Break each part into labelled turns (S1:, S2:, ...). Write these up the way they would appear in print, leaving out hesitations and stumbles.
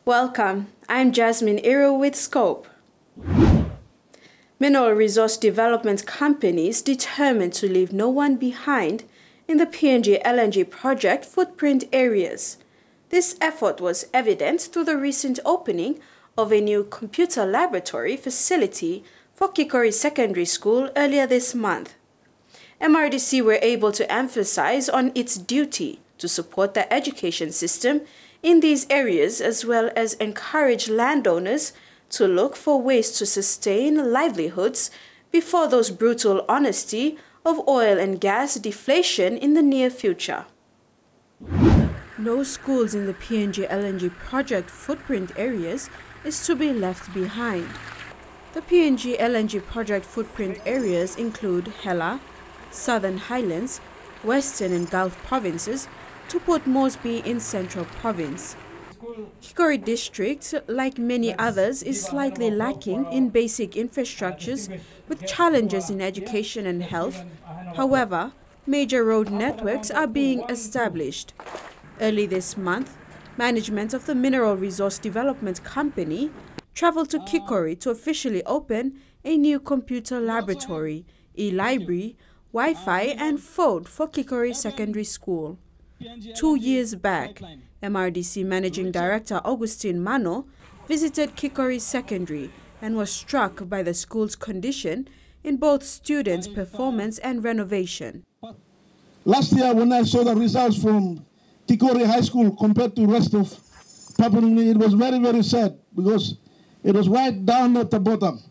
S1: Welcome, I'm Jasmine Iro with Scope. Mineral resource development companies determined to leave no one behind in the PNG LNG project footprint areas. This effort was evident through the recent opening of a new computer laboratory facility for Kikori Secondary School earlier this month. MRDC were able to emphasize on its duty to support the education system in these areas, as well as encourage landowners to look for ways to sustain livelihoods before those brutal honesty of oil and gas deflation in the near future. No schools in the PNG LNG project footprint areas is to be left behind. The PNG LNG project footprint areas include Hela, Southern Highlands, Western and Gulf provinces, to Port Moresby in Central Province. Kikori District, like many others, is slightly lacking in basic infrastructures with challenges in education and health. However, major road networks are being established. Early this month, management of the Mineral Resource Development Company traveled to Kikori to officially open a new computer laboratory, e-library, Wi-Fi and food for Kikori Secondary School. 2 years back, MRDC Managing Director Augustine Mano visited Kikori Secondary and was struck by the school's condition in both students' performance and renovation.
S2: Last year, when I saw the results from Kikori High School compared to the rest of Papua New Guinea, it was very, very sad because it was right down at the bottom.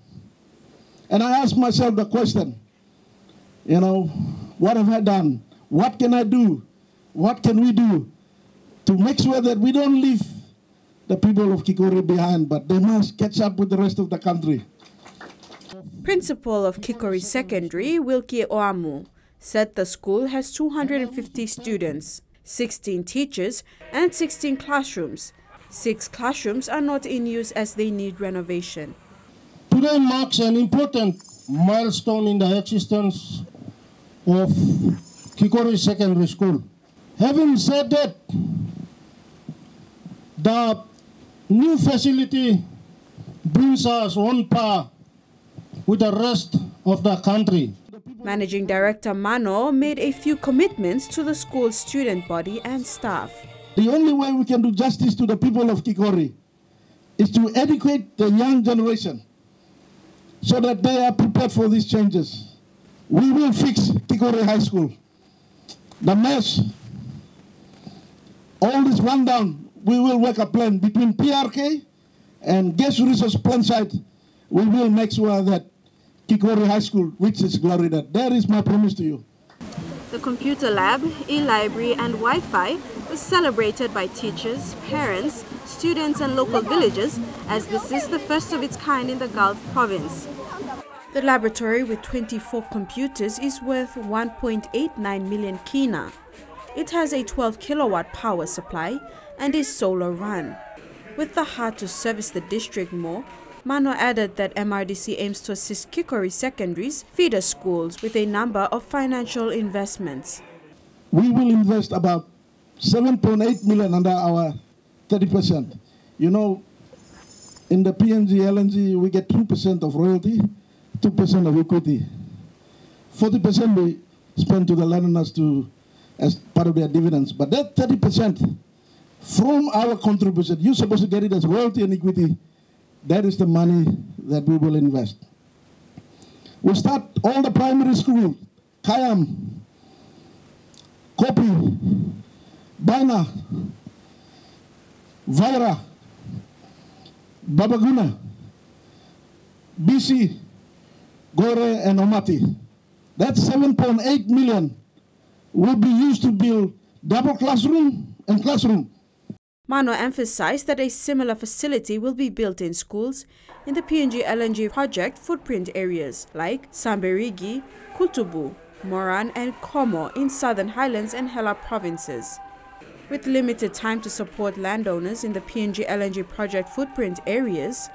S2: And I asked myself the question, what have I done? What can I do? What can we do to make sure that we don't leave the people of Kikori behind, but they must catch up with the rest of the country?
S1: Principal of Kikori Secondary, Wilkie Oamu, said the school has 250 students, 16 teachers and 16 classrooms. 6 classrooms are not in use as they need renovation.
S3: Today marks an important milestone in the existence of Kikori Secondary School. Having said that, the new facility brings us on par with the rest of the country.
S1: Managing Director Mano made a few commitments to the school's student body and staff.
S2: The only way we can do justice to the people of Kikori is to educate the young generation so that they are prepared for these changes. We will fix Kikori High School. The mess, all this rundown, we will work a plan between PRK and Gas Resource Plan site. We will make sure that Kikori High School reaches glory. That is my promise to you.
S1: The computer lab, e-library and Wi-Fi was celebrated by teachers, parents, students and local villagers, as this is the first of its kind in the Gulf province. The laboratory with 24 computers is worth 1.89 million kina. It has a 12 kilowatt power supply and is solar run. With the heart to service the district more, Mano added that MRDC aims to assist Kikori Secondary's feeder schools with a number of financial investments.
S2: We will invest about 7.8 million under our 30%. In the PNG LNG, we get 2% of royalty, 2% of equity. 40% we spend to the landowners as part of their dividends. But that 30% from our contribution, you're supposed to get it as royalty and equity. That is the money that we will invest. We'll start all the primary schools, Kayam, Kopi, Baina, Vaira, Babaguna, BC, Gore and Omati. That 7.8 million will be used to build double classroom and classroom.
S1: Mano emphasized that a similar facility will be built in schools in the PNG LNG project footprint areas like Samberigi, Kutubu, Moran and Komo in Southern Highlands and Hela provinces. With limited time to support landowners in the PNG LNG project footprint areas,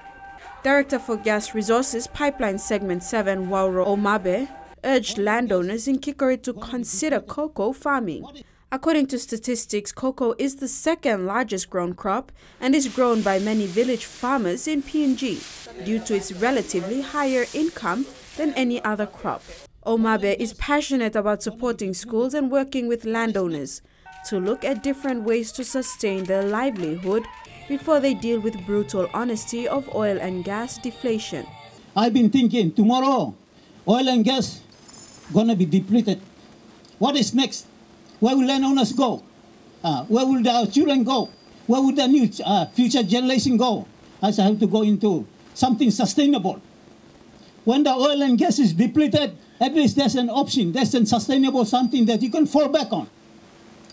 S1: Director for Gas Resources Pipeline Segment 7 Wauro Omabe urged landowners in Kikori to consider cocoa farming, According to statistics, cocoa is the second largest grown crop and is grown by many village farmers in PNG due to its relatively higher income than any other crop. Omabe is passionate about supporting schools and working with landowners to look at different ways to sustain their livelihood before they deal with brutal honesty of oil and gas deflation.
S4: I've been thinking, tomorrow, oil and gas gonna be depleted. What is next? Where will landowners go? Where will our children go? Where will the new future generation go? As I have to go into something sustainable. When the oil and gas is depleted, at least there's an option, there's a sustainable something that you can fall back on.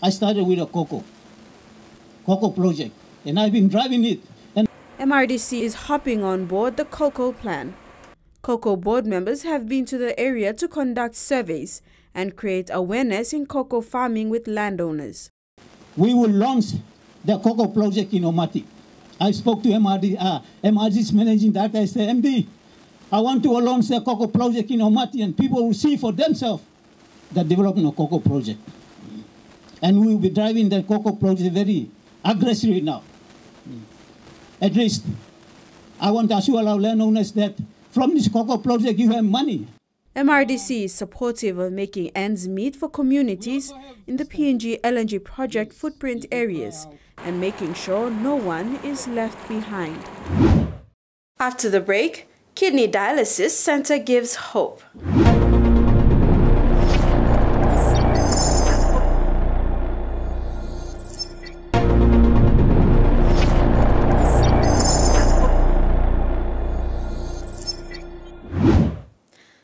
S4: I started with a cocoa project, and I've been driving it. And
S1: MRDC is hopping on board the cocoa plan. Cocoa board members have been to the area to conduct surveys and create awareness in cocoa farming with landowners.
S4: We will launch the cocoa project in Omati. I spoke to MRDC's managing director. I said, MD, I want to launch the cocoa project in Omati, and people will see for themselves the development of cocoa project. And we will be driving the cocoa project very aggressively now. At least, I want to assure our landowners that from this cocoa project you have money.
S1: MRDC is supportive of making ends meet for communities in the PNG LNG project footprint areas and making sure no one is left behind. After the break, Kidney Dialysis Center gives hope.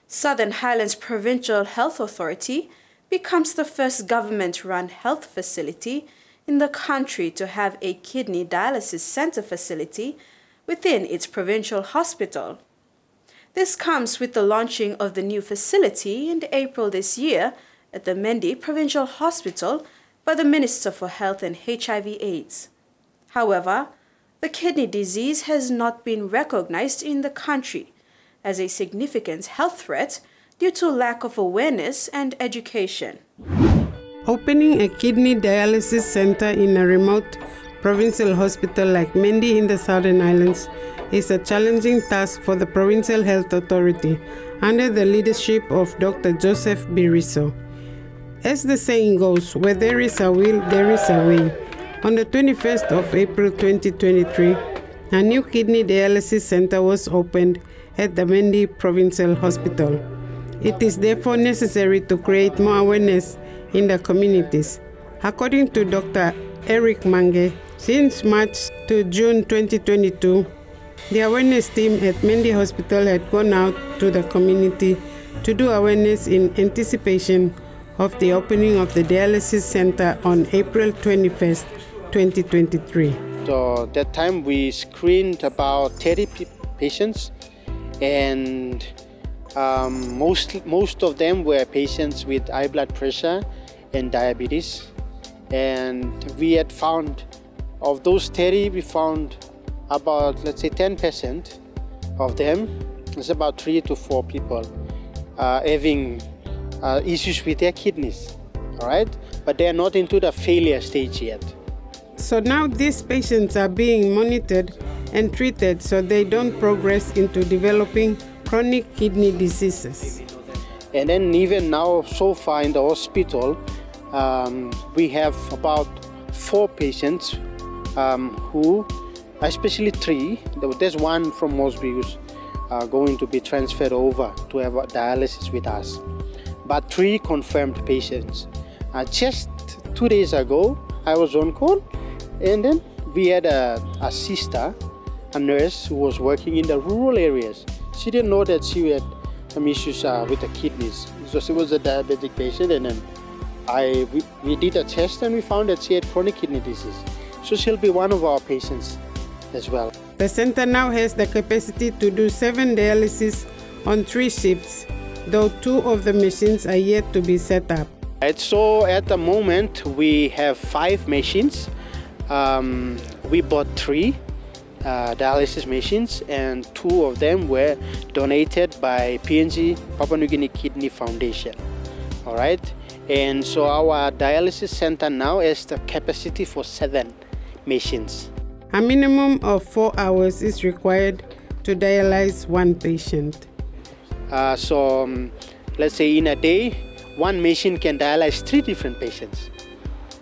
S1: Southern Highlands Provincial Health Authority becomes the first government-run health facility in the country to have a kidney dialysis center facility within its provincial hospital. This comes with the launching of the new facility in April this year at the Mendi Provincial Hospital by the Minister for Health and HIV/AIDS. However, the kidney disease has not been recognized in the country as a significant health threat due to lack of awareness and education.
S5: Opening a kidney dialysis center in a remote provincial hospital like Mendi in the Southern Islands is a challenging task for the Provincial Health Authority under the leadership of Dr. Joseph Biriso. As the saying goes, where there is a will, there is a way. On the 21st of April 2023, a new kidney dialysis center was opened at the Mendi Provincial Hospital. It is therefore necessary to create more awareness in the communities. According to Dr. Eric Mange, since March to June 2022, the awareness team at Mendi Hospital had gone out to the community to do awareness in anticipation of the opening of the dialysis center on April 21st, 2023.
S6: So that time we screened about 30 patients, and most of them were patients with high blood pressure and diabetes. And we had found, of those 30, we found about, let's say, 10% of them. It's about 3 to 4 people having issues with their kidneys, all right? But they are not into the failure stage yet.
S5: So now these patients are being monitored and treated so they don't progress into developing chronic kidney diseases.
S6: And then even now, so far in the hospital, we have about 4 patients who, especially 3, there's one from Mosby who's going to be transferred over to have dialysis with us. But 3 confirmed patients. Just 2 days ago, I was on call, and then we had a sister, a nurse who was working in the rural areas. She didn't know that she had some issues with the kidneys. So she was a diabetic patient, and then we did a test and we found that she had chronic kidney disease. So she'll be one of our patients as well.
S5: The center now has the capacity to do 7 dialysis on 3 shifts, though 2 of the machines are yet to be set up.
S6: Right, so at the moment we have 5 machines. We bought 3 dialysis machines, and 2 of them were donated by PNG Papua New Guinea Kidney Foundation. All right, And so our dialysis center now has the capacity for 7 machines.
S5: A minimum of 4 hours is required to dialyze one patient.
S6: Let's say in a day, one machine can dialyze 3 different patients.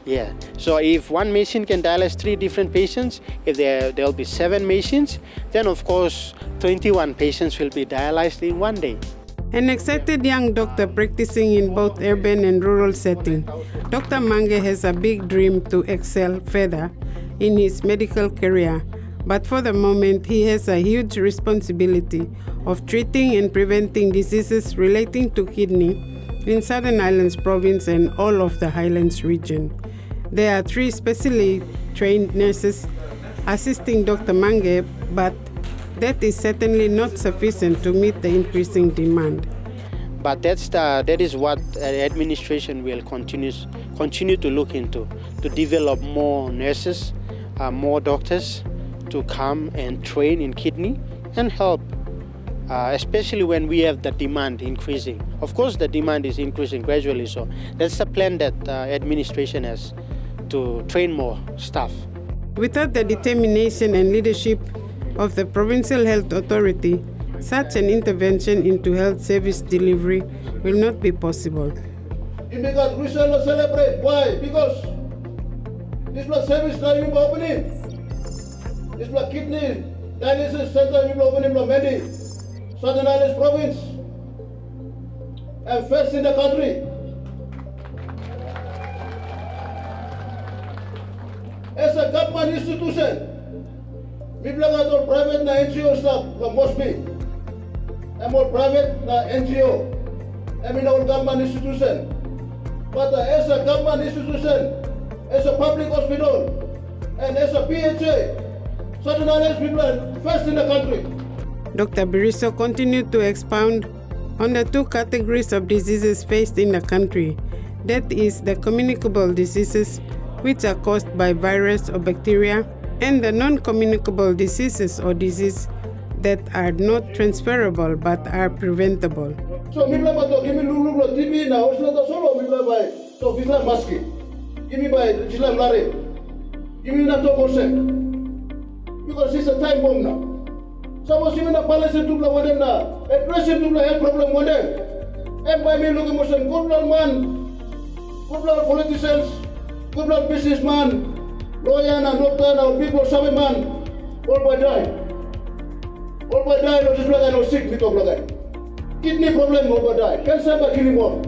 S6: Yeah. So if one machine can dialyze 3 different patients, if there'll be 7 machines, then of course 21 patients will be dialyzed in one day.
S5: An excited young doctor practicing in both urban and rural setting, Dr. Mange has a big dream to excel further in his medical career, but for the moment he has a huge responsibility of treating and preventing diseases relating to kidney in Southern Highlands Province and all of the Highlands region. There are 3 specially trained nurses assisting Dr. Mange, but that is certainly not sufficient to meet the increasing demand.
S6: But that is what administration will continue to look into, to develop more nurses, more doctors to come and train in kidney and help, especially when we have the demand increasing. Of course, the demand is increasing gradually, so that's the plan that administration has, to train more staff.
S5: Without the determination and leadership of the Provincial Health Authority, such an intervention into health service delivery will not be possible.
S2: Because we shall not celebrate. Why? Because this blood service now you opening. This blood kidney dialysis center you opening in Mendi, Southern Highlands Province, and first in the country. As a government institution, we belong private na NGO staff, must be. I'm all private na NGO. I'm in all government institution. But as a government institution, as a public hospital, and as a PNG, Southern Highlands people are first in the country.
S5: Dr. Biriso continued to expound on the 2 categories of diseases faced in the country. That is the communicable diseases, which are caused by virus or bacteria, and the non-communicable diseases or diseases that are not transferable but are preventable.
S2: So, give me TV now, solo, so give me maski, give me by Chilam Lare, give me not to because it's a time bomb now. Suppose you na policy to blow them now, a pressure to blow health problem one day, and by me looking motion, good old man, good old politicians, good old businessman, lawyer and doctor and people, some man, all by die. All by die, no just no sick, because brother. Kidney problem, all by die. Cancer by killing more.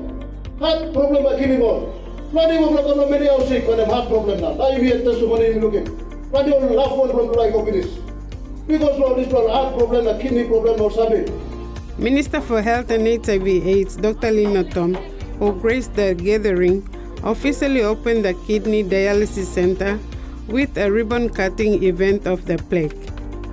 S2: Heart problem by killing more. Planning of local many are sick, but heart problem now. Now you hear testimony in looking. Planning of last one from like this. Because of this heart problem, a kidney problem, or something.
S5: Minister for Health and HIV/AIDS, Dr. Lino Tom, who graced the gathering, officially opened the Kidney Dialysis Center with a ribbon-cutting event of the plaque.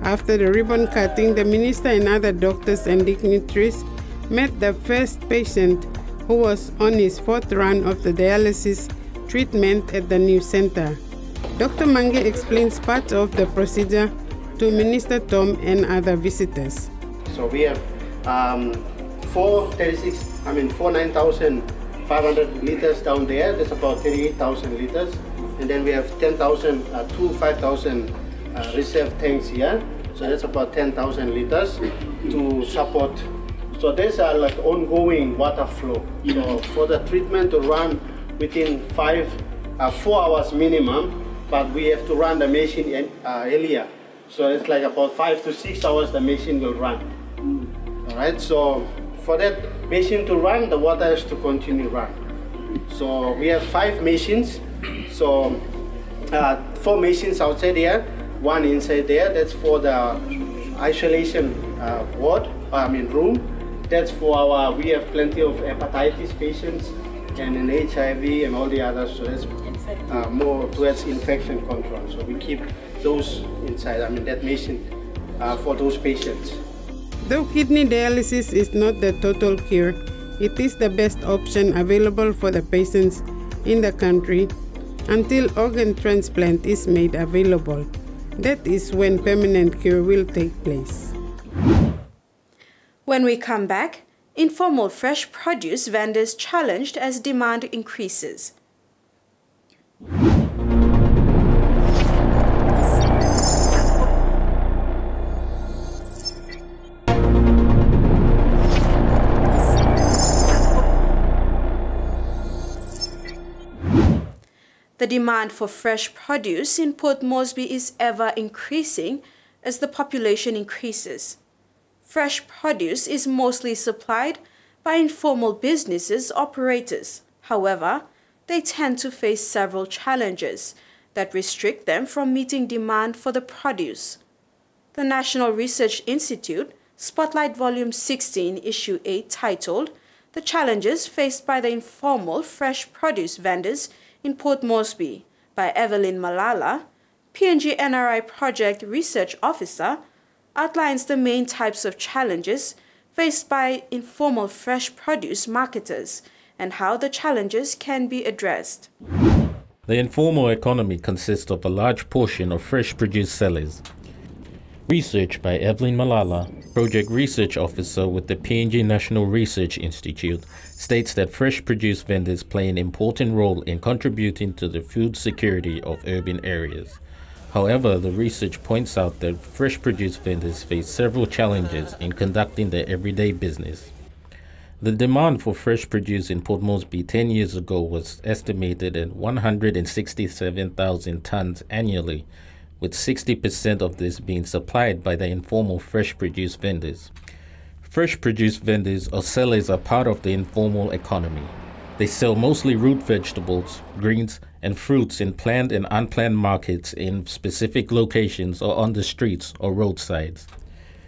S5: After the ribbon cutting, the minister and other doctors and dignitaries met the first patient who was on his 4th run of the dialysis treatment at the new center. Dr. Mange explains part of the procedure to Minister Tom and other visitors.
S6: So we have 9,500 liters down there. That's about 38,000 liters. And then we have 10,000 to 5,000 reserve tanks here. So that's about 10,000 liters to support. So there's a like ongoing water flow. So for the treatment to run within 4 hours minimum, but we have to run the machine earlier. So it's like about 5 to 6 hours the machine will run. All right. So for that machine to run, the water has to continue run. So we have 5 machines. So 4 machines outside here, 1 inside there. That's for the isolation room. That's for we have plenty of hepatitis patients and an HIV and all the others. So that's more towards infection control. So we keep those inside, that machine for those patients.
S5: Though kidney dialysis is not the total cure, it is the best option available for the patients in the country until organ transplant is made available. That is when permanent cure will take place.
S1: When we come back, informal fresh produce vendors challenged as demand increases. The demand for fresh produce in Port Moresby is ever increasing as the population increases. Fresh produce is mostly supplied by informal businesses operators. However, they tend to face several challenges that restrict them from meeting demand for the produce. The National Research Institute Spotlight Volume 16, Issue 8, titled "The Challenges Faced by the Informal Fresh Produce Vendors in Port Moresby" by Evelyn Malala, PNG NRI Project Research Officer, outlines the main types of challenges faced by informal fresh produce marketers and how the challenges can be addressed.
S7: The informal economy consists of a large portion of fresh produce sellers. Research by Evelyn Malala, Project Research Officer with the PNG National Research Institute, states that fresh produce vendors play an important role in contributing to the food security of urban areas. However, the research points out that fresh produce vendors face several challenges in conducting their everyday business. The demand for fresh produce in Port Moresby 10 years ago was estimated at 167,000 tons annually, with 60% of this being supplied by the informal fresh produce vendors. Fresh produce vendors or sellers are part of the informal economy. They sell mostly root vegetables, greens, and fruits in planned and unplanned markets in specific locations or on the streets or roadsides.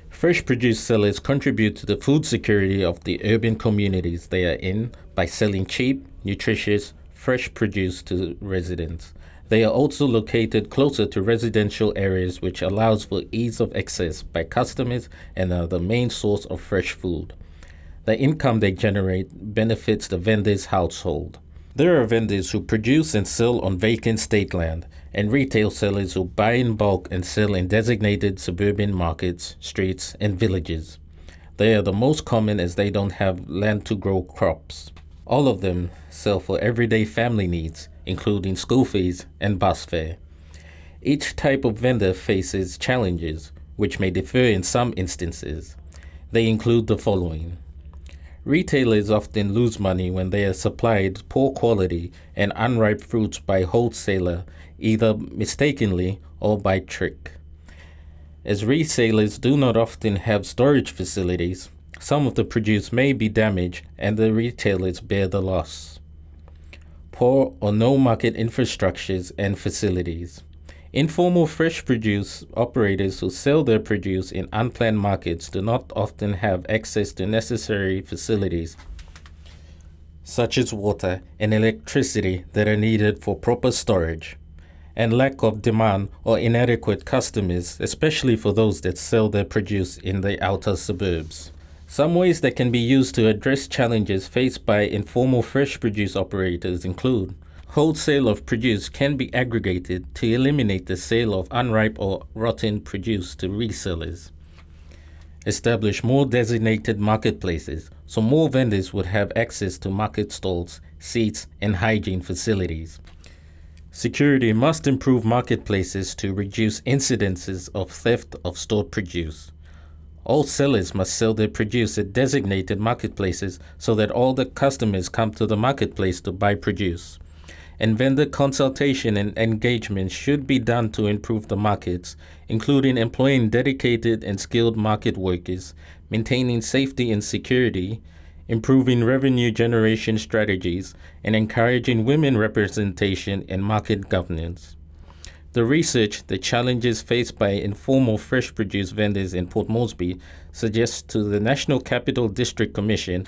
S7: Fresh produce sellers contribute to the food security of the urban communities they are in by selling cheap, nutritious, fresh produce to residents. They are also located closer to residential areas, which allows for ease of access by customers and are the main source of fresh food. The income they generate benefits the vendor's household. There are vendors who produce and sell on vacant state land, and retail sellers who buy in bulk and sell in designated suburban markets, streets, and villages. They are the most common as they don't have land to grow crops. All of them sell for everyday family needs, including school fees and bus fare. Each type of vendor faces challenges, which may differ in some instances. They include the following. Retailers often lose money when they are supplied poor quality and unripe fruits by wholesaler, either mistakenly or by trick. As resellers do not often have storage facilities, some of the produce may be damaged and the retailers bear the loss. Poor or no market infrastructures and facilities. Informal fresh produce operators who sell their produce in unplanned markets do not often have access to necessary facilities, such as water and electricity that are needed for proper storage, and lack of demand or inadequate customers, especially for those that sell their produce in the outer suburbs. Some ways that can be used to address challenges faced by informal fresh produce operators include: wholesale of produce can be aggregated to eliminate the sale of unripe or rotten produce to resellers. Establish more designated marketplaces so more vendors would have access to market stalls, seats, and hygiene facilities. Security must improve marketplaces to reduce incidences of theft of stored produce. All sellers must sell their produce at designated marketplaces so that all the customers come to the marketplace to buy produce. And vendor consultation and engagement should be done to improve the markets, including employing dedicated and skilled market workers, maintaining safety and security, improving revenue generation strategies, and encouraging women representation in market governance. The research, the challenges faced by informal fresh produce vendors in Port Moresby, suggests to the National Capital District Commission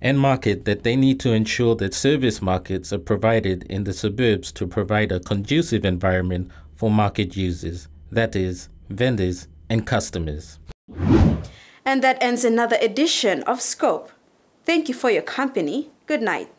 S7: and market that they need to ensure that service markets are provided in the suburbs to provide a conducive environment for market users, that is, vendors and customers.
S1: And that ends another edition of Scope. Thank you for your company. Good night.